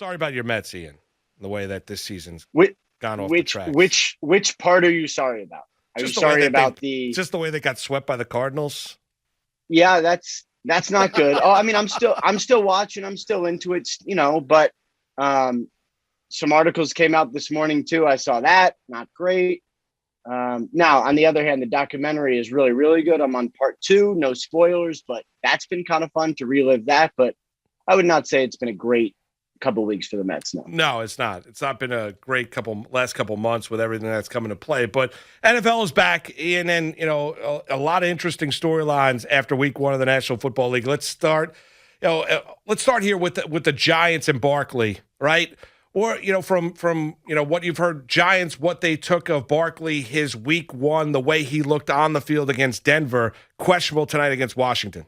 Sorry about your Mets, Ian. The way that this season's Which gone off the tracks. which part are you sorry about? Are you Just the way sorry that about the? just the way they got swept by the Cardinals. Yeah, that's not good. Oh, I mean, I'm still watching. I'm still into it. But um, some articles came out this morning too. I saw that. Not great. Now, on the other hand, the documentary is really, really good. I'm on part 2. No spoilers, but that's been kind of fun to relive that. But I would not say it's been a great couple of weeks for the Mets. No. No, it's not. It's not been a great last couple months with everything that's coming to play. But NFL is back, Ian, and a lot of interesting storylines after Week 1 of the National Football League. Let's start. Let's start here with the Giants and Barkley, right? Or from what you've heard, Giants, what they took of Barkley, his Week 1, the way he looked on the field against Denver, questionable tonight against Washington.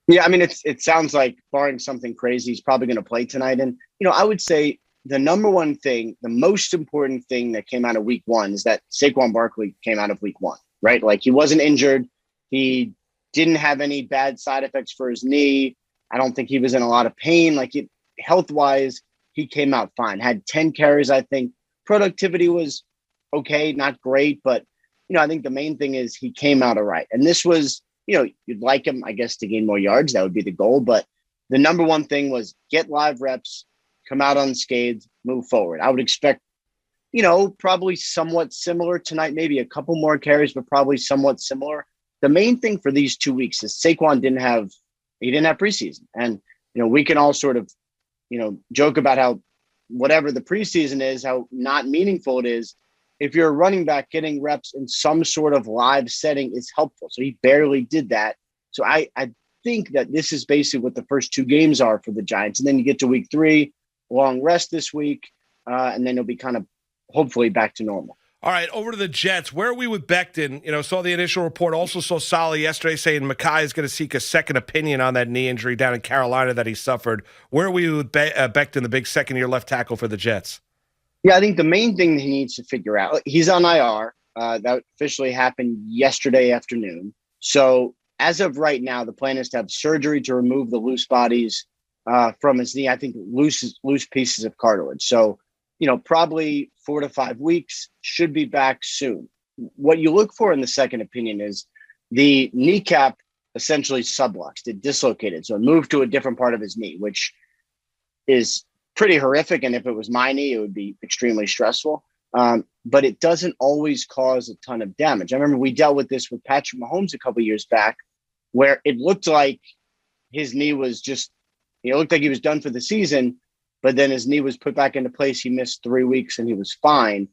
Yeah, I mean, it sounds like, barring something crazy, he's probably going to play tonight. And, I would say the number one thing, the most important thing that came out of Week 1 is that Saquon Barkley came out of Week 1, right? Like, he wasn't injured. He didn't have any bad side effects for his knee. I don't think he was in a lot of pain. Like, health-wise, he came out fine. Had 10 carries, I think. Productivity was okay, not great. But, I think the main thing is he came out all right. And this was, you'd like him, I guess, to gain more yards. That would be the goal. But the number one thing was get live reps, come out unscathed, move forward. I would expect, probably somewhat similar tonight, maybe a couple more carries, but probably somewhat similar. The main thing for these 2 weeks is Saquon didn't have preseason. And, we can all sort of, joke about how whatever the preseason is, how not meaningful it is. If you're a running back, getting reps in some sort of live setting is helpful. So he barely did that. So I think that this is basically what the first 2 games are for the Giants. And then you get to Week 3, long rest this week, and then it'll be kind of hopefully back to normal. All right, over to the Jets. Where are we with Becton? Saw the initial report. Also saw Saleh yesterday saying Mackay is going to seek a second opinion on that knee injury down in Carolina that he suffered. Where are we with Becton, the big second-year left tackle for the Jets? Yeah, I think the main thing he needs to figure out, he's on IR. That officially happened yesterday afternoon. So as of right now, the plan is to have surgery to remove the loose bodies from his knee. I think loose pieces of cartilage. So, probably 4 to 5 weeks, should be back soon. What you look for in the second opinion is the kneecap essentially subluxed. It dislocated. So it moved to a different part of his knee, which is pretty horrific. And if it was my knee, it would be extremely stressful. But it doesn't always cause a ton of damage. I remember we dealt with this with Patrick Mahomes a couple of years back, where it looked like his knee was it looked like he was done for the season, but then his knee was put back into place. He missed 3 weeks and he was fine.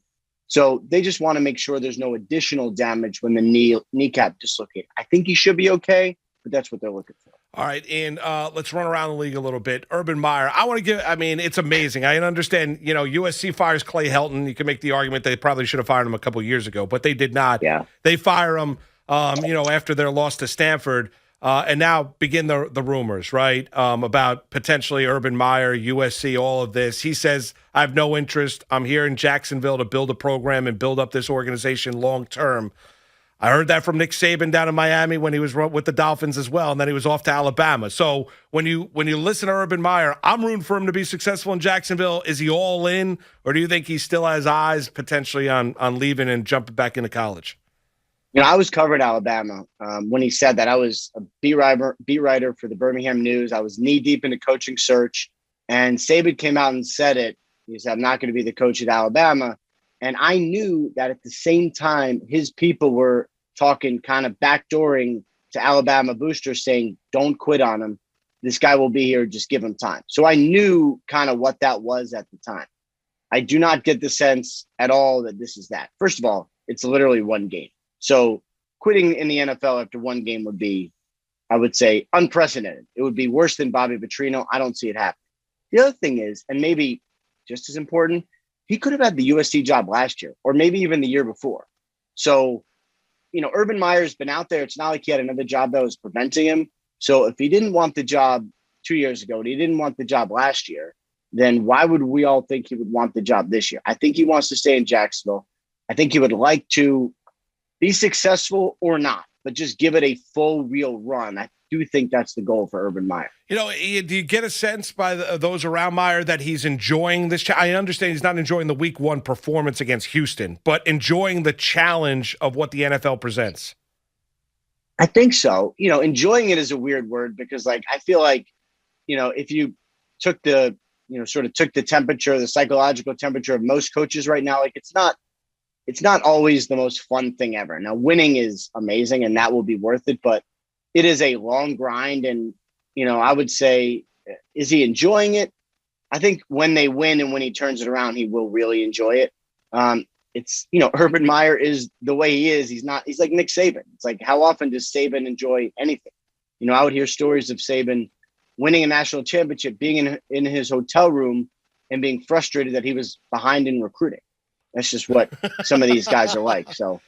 So they just want to make sure there's no additional damage when the kneecap dislocated. I think he should be okay, but that's what they're looking for. All right, and let's run around the league a little bit. Urban Meyer, it's amazing. I understand, USC fires Clay Helton. You can make the argument they probably should have fired him a couple years ago, but they did not. Yeah. They fire him, after their loss to Stanford, and now begin the rumors, right, about potentially Urban Meyer, USC, all of this. He says, I have no interest. I'm here in Jacksonville to build a program and build up this organization long term. I heard that from Nick Saban down in Miami when he was with the Dolphins as well, and then he was off to Alabama. So when you listen to Urban Meyer, I'm rooting for him to be successful in Jacksonville. Is he all in, or do you think he still has eyes potentially on leaving and jumping back into college? I was covering Alabama when he said that. I was a beat writer for the Birmingham News. I was knee deep in the coaching search, and Saban came out and said it. He said, I'm not going to be the coach at Alabama. And I knew that at the same time, his people were talking, kind of backdooring to Alabama boosters saying, don't quit on him. This guy will be here. Just give him time. So I knew kind of what that was at the time. I do not get the sense at all that this is that. First of all, it's literally one game. So quitting in the NFL after one game would be, I would say, unprecedented. It would be worse than Bobby Petrino. I don't see it happening. The other thing is, and maybe just as important, he could have had the USC job last year or maybe even the year before. So, Urban Meyer's been out there. It's not like he had another job that was preventing him. So if he didn't want the job 2 years ago and he didn't want the job last year, then why would we all think he would want the job this year? I think he wants to stay in Jacksonville. I think he would like to be successful or not. but just give it a full, real run. I do think that's the goal for Urban Meyer. You know, do you get a sense by those around Meyer that he's enjoying this? I understand he's not enjoying the week one performance against Houston, but enjoying the challenge of what the NFL presents. I think so. You know, enjoying it is a weird word because, like, I feel like, you know, if you took the, you know, sort of took the temperature, the psychological temperature of most coaches right now, like it's not always the most fun thing ever. Now, winning is amazing and that will be worth it, but it is a long grind. And, you know, I would say, is he enjoying it? I think when they win and when he turns it around, he will really enjoy it. It's, you know, Urban Meyer is the way he is. He's like Nick Saban. It's like, how often does Saban enjoy anything? You know, I would hear stories of Saban winning a national championship, being in his hotel room and being frustrated that he was behind in recruiting. That's just what some of these guys are like. So,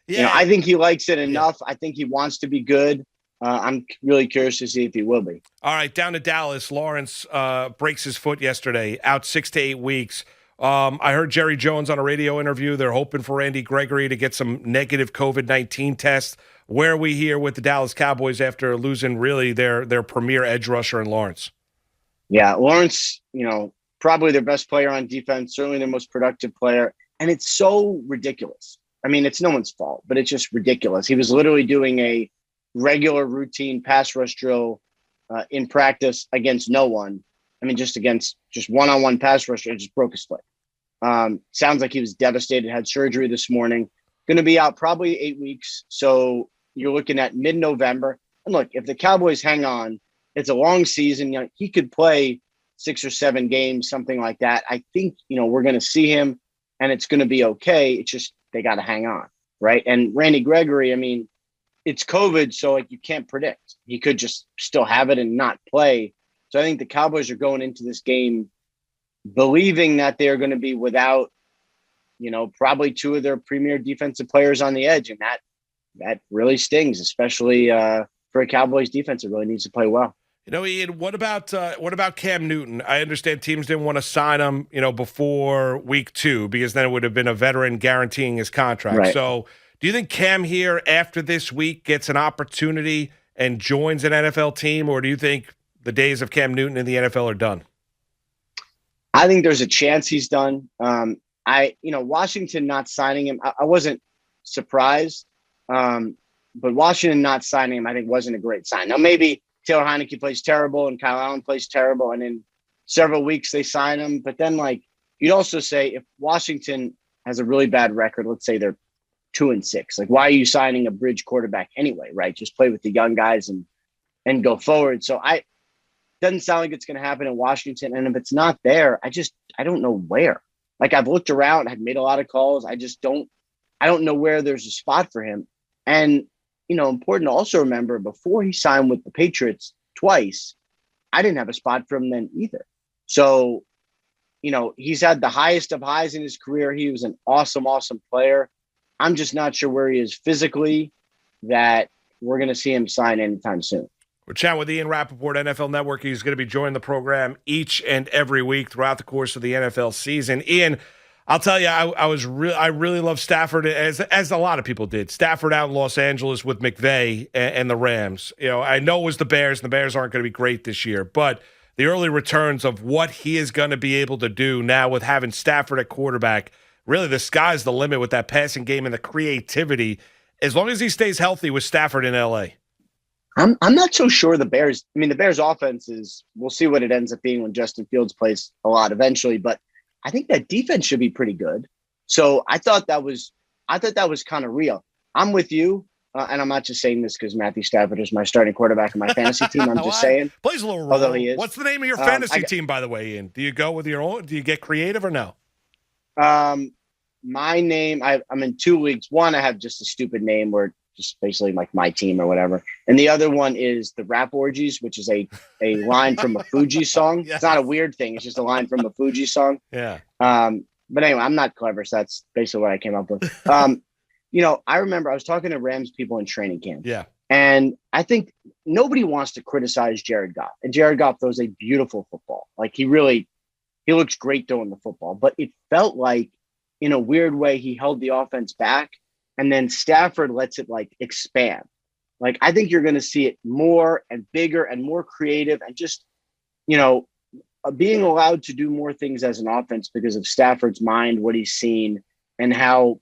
yeah. You know, I think he likes it enough. Yeah. I think he wants to be good. I'm really curious to see if he will be. All right, down to Dallas. Lawrence breaks his foot yesterday, out 6 to 8 weeks. I heard Jerry Jones on a radio interview. They're hoping for Randy Gregory to get some negative COVID-19 tests. Where are we here with the Dallas Cowboys after losing really their premier edge rusher in Lawrence? Yeah, Lawrence, you know, probably their best player on defense, certainly their most productive player. And it's so ridiculous. I mean, it's no one's fault, but it's just ridiculous. He was literally doing a regular routine pass rush drill in practice against no one. I mean, just against just one-on-one pass rush, and just broke his foot. Sounds like he was devastated, had surgery this morning. Going to be out probably 8 weeks. So you're looking at mid-November. And look, if the Cowboys hang on, it's a long season. You know, he could play 6 or 7 games, something like that. I think, you know, we're going to see him and it's going to be okay. It's just they got to hang on, right? And Randy Gregory, I mean, it's COVID, so like you can't predict. He could just still have it and not play. So I think the Cowboys are going into this game believing that they're going to be without, you know, probably 2 of their premier defensive players on the edge. And that really stings, especially for a Cowboys defense that really needs to play well. You know, Ian, what about Cam Newton? I understand teams didn't want to sign him, you know, before week 2 because then it would have been a veteran guaranteeing his contract. Right. So do you think Cam here after this week gets an opportunity and joins an NFL team, or do you think the days of Cam Newton in the NFL are done? I think there's a chance he's done. Washington not signing him, I wasn't surprised. But Washington not signing him, I think wasn't a great sign. Now, maybe Taylor Heineke plays terrible and Kyle Allen plays terrible, and in several weeks they sign him. But then, like, you'd also say if Washington has a really bad record, let's say they're 2-6, like, why are you signing a bridge quarterback anyway, right? Just play with the young guys and go forward. So doesn't sound like it's going to happen in Washington. And if it's not there, I don't know where. Like, I've looked around, I've made a lot of calls. I don't know where there's a spot for him. And, you know, important to also remember, before he signed with the Patriots twice, I didn't have a spot for him then either. So, you know, he's had the highest of highs in his career. He was an awesome, awesome player. I'm just not sure where he is physically that we're going to see him sign anytime soon. We're chatting with Ian Rapoport, NFL Network. He's going to be joining the program each and every week throughout the course of the NFL season. Ian, I'll tell you, I really love Stafford, as a lot of people did. Stafford out in Los Angeles with McVay and the Rams. You know, I know it was the Bears, and the Bears aren't going to be great this year, but the early returns of what he is going to be able to do now with having Stafford at quarterback, really the sky's the limit with that passing game and the creativity, as long as he stays healthy with Stafford in L.A. I'm not so sure the Bears. I mean, the Bears' offense is. We'll see what it ends up being when Justin Fields plays a lot eventually. But I think that defense should be pretty good. So I thought that was kind of real. I'm with you, and I'm not just saying this because Matthew Stafford is my starting quarterback in my fantasy team. I'm just saying plays a little role. Although he is. What's the name of your fantasy team, by the way, Ian? Do you go with your own? Do you get creative or no? My name. I'm in 2 leagues. One, I have just a stupid name where. Just basically like my team or whatever. And the other one is the Rap Orgies, which is a line from a Fuji song. Yes. It's not a weird thing. It's just a line from a Fuji song. Yeah. But anyway, I'm not clever. So that's basically what I came up with. You know, I remember I was talking to Rams people in training camp. Yeah. And I think nobody wants to criticize Jared Goff. And Jared Goff throws a beautiful football. Like he looks great throwing the football. But it felt like in a weird way, he held the offense back. And then Stafford lets it like expand. Like, I think you're going to see it more and bigger and more creative and just, you know, being allowed to do more things as an offense because of Stafford's mind, what he's seen, and how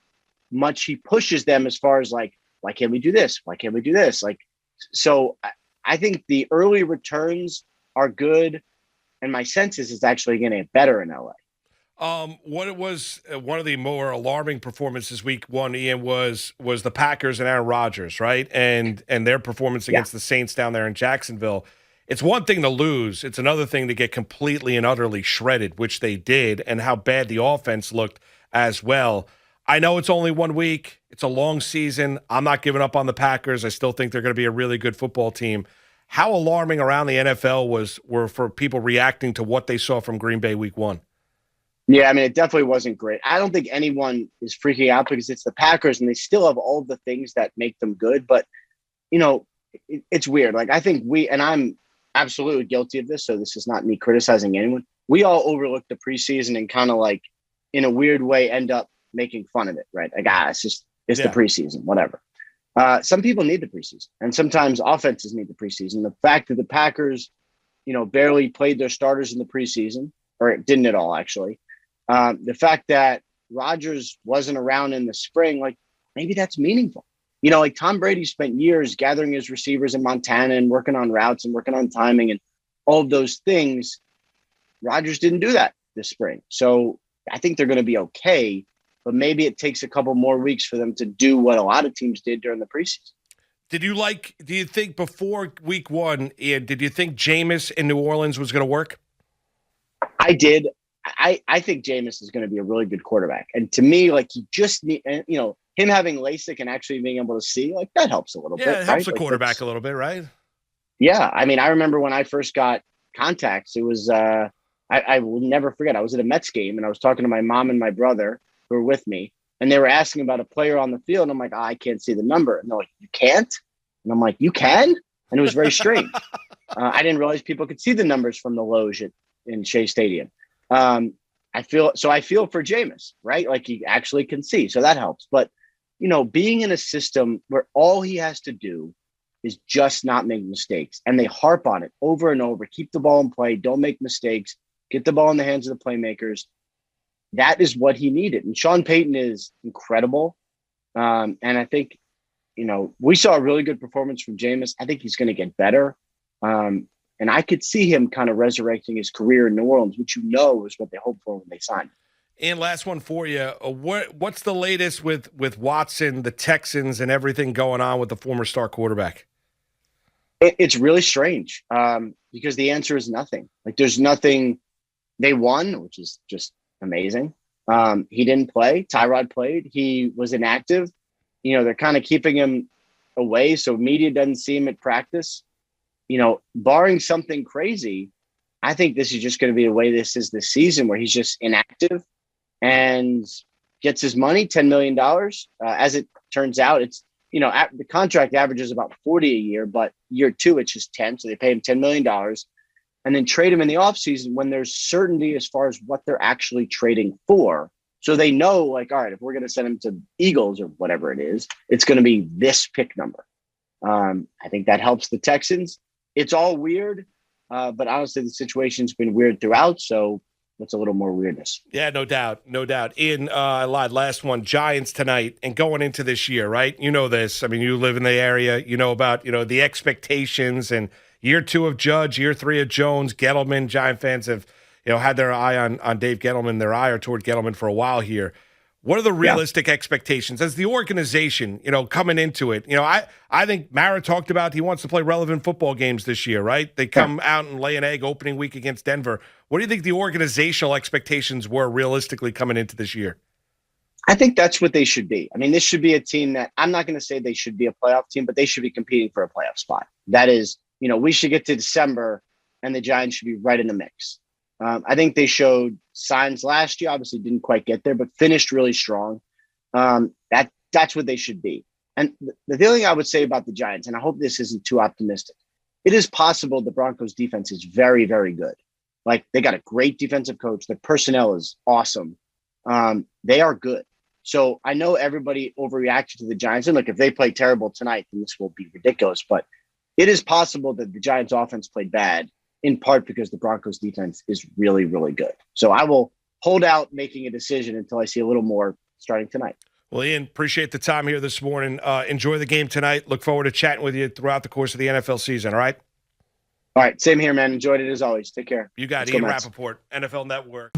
much he pushes them as far as like, why can't we do this? Why can't we do this? Like, so I think the early returns are good. And my sense is it's actually going to get better in LA. What it was one of the more alarming performances week one, Ian, was the Packers and Aaron Rodgers, right? And their performance Yeah. against the Saints down there in Jacksonville. It's one thing to lose. It's another thing to get completely and utterly shredded, which they did, and how bad the offense looked as well. I know it's only 1 week. It's a long season. I'm not giving up on the Packers. I still think they're going to be a really good football team. How alarming around the NFL were for people reacting to what they saw from Green Bay week one? Yeah, I mean, it definitely wasn't great. I don't think anyone is freaking out because it's the Packers and they still have all the things that make them good. But, it's weird. Like, I think and I'm absolutely guilty of this, so this is not me criticizing anyone. We all overlook the preseason and kind of like, in a weird way, end up making fun of it, right? Like, it's the preseason, whatever. Some people need the preseason, and sometimes offenses need the preseason. The fact that the Packers, barely played their starters in the preseason, or didn't at all, actually. The fact that Rodgers wasn't around in the spring, like, maybe that's meaningful. Like Tom Brady spent years gathering his receivers in Montana and working on routes and working on timing and all of those things. Rodgers didn't do that this spring. So I think they're going to be okay, but maybe it takes a couple more weeks for them to do what a lot of teams did during the preseason. Do you think before week one, Ian, did you think Jameis in New Orleans was going to work? I did. I think Jameis is going to be a really good quarterback. And to me, like, he just need, him having LASIK and actually being able to see, like, that helps a little bit. Yeah, it helps right? the quarterback a little bit, right? Yeah. I mean, I remember when I first got contacts, it was, I will never forget. I was at a Mets game and I was talking to my mom and my brother who were with me, and they were asking about a player on the field. And I'm like, I can't see the number. And they're like, you can't? And I'm like, you can? And it was very strange. I didn't realize people could see the numbers from the loge in Shea Stadium. I feel for Jameis, right? Like, he actually can see. So that helps. But, being in a system where all he has to do is just not make mistakes, and they harp on it over and over, keep the ball in play, don't make mistakes, get the ball in the hands of the playmakers. That is what he needed. And Sean Payton is incredible. And I think, we saw a really good performance from Jameis. I think he's going to get better. And I could see him kind of resurrecting his career in New Orleans, which is what they hoped for when they signed him. And last one for you. What's the latest with Watson, the Texans, and everything going on with the former star quarterback? It's really strange because the answer is nothing. Like, there's nothing. They won, which is just amazing. He didn't play. Tyrod played. He was inactive. They're kind of keeping him away, so media doesn't see him at practice. Barring something crazy, I think this is just going to be the way this is this season, where he's just inactive and gets his money, $10 million. As it turns out, it's, the contract averages about 40 a year, but year two, it's just 10. So they pay him $10 million and then trade him in the offseason when there's certainty as far as what they're actually trading for. So they know, like, all right, if we're going to send him to Eagles or whatever it is, it's going to be this pick number. I think that helps the Texans. It's all weird, but honestly, the situation's been weird throughout, so it's a little more weirdness. Yeah, no doubt. I lied. Last one, Giants tonight, and going into this year, right? You know this. I mean, you live in the area. You know about, the expectations, and year two of Judge, year three of Jones, Gettleman. Giant fans have, had their eye on Dave Gettleman, their eye are toward Gettleman for a while here. What are the realistic expectations as the organization, coming into it? I think Meyer talked about he wants to play relevant football games this year, right? They come out and lay an egg opening week against Denver. What do you think the organizational expectations were realistically coming into this year? I think that's what they should be. I mean, this should be a team that, I'm not going to say they should be a playoff team, but they should be competing for a playoff spot. That is, we should get to December and the Giants should be right in the mix. I think they showed signs last year, obviously didn't quite get there, but finished really strong. That's what they should be. And the thing I would say about the Giants, and I hope this isn't too optimistic, it is possible the Broncos defense is very, very good. Like, they got a great defensive coach. The personnel is awesome. They are good. So I know everybody overreacted to the Giants. And look, if they play terrible tonight, then this will be ridiculous. But it is possible that the Giants offense played bad, in part because the Broncos defense is really, really good. So I will hold out making a decision until I see a little more starting tonight. Well, Ian, appreciate the time here this morning. Enjoy the game tonight. Look forward to chatting with you throughout the course of the NFL season, all right? All right, same here, man. Enjoyed it as always. Take care. You got Let's Ian go, Mets. Rapoport, NFL Network.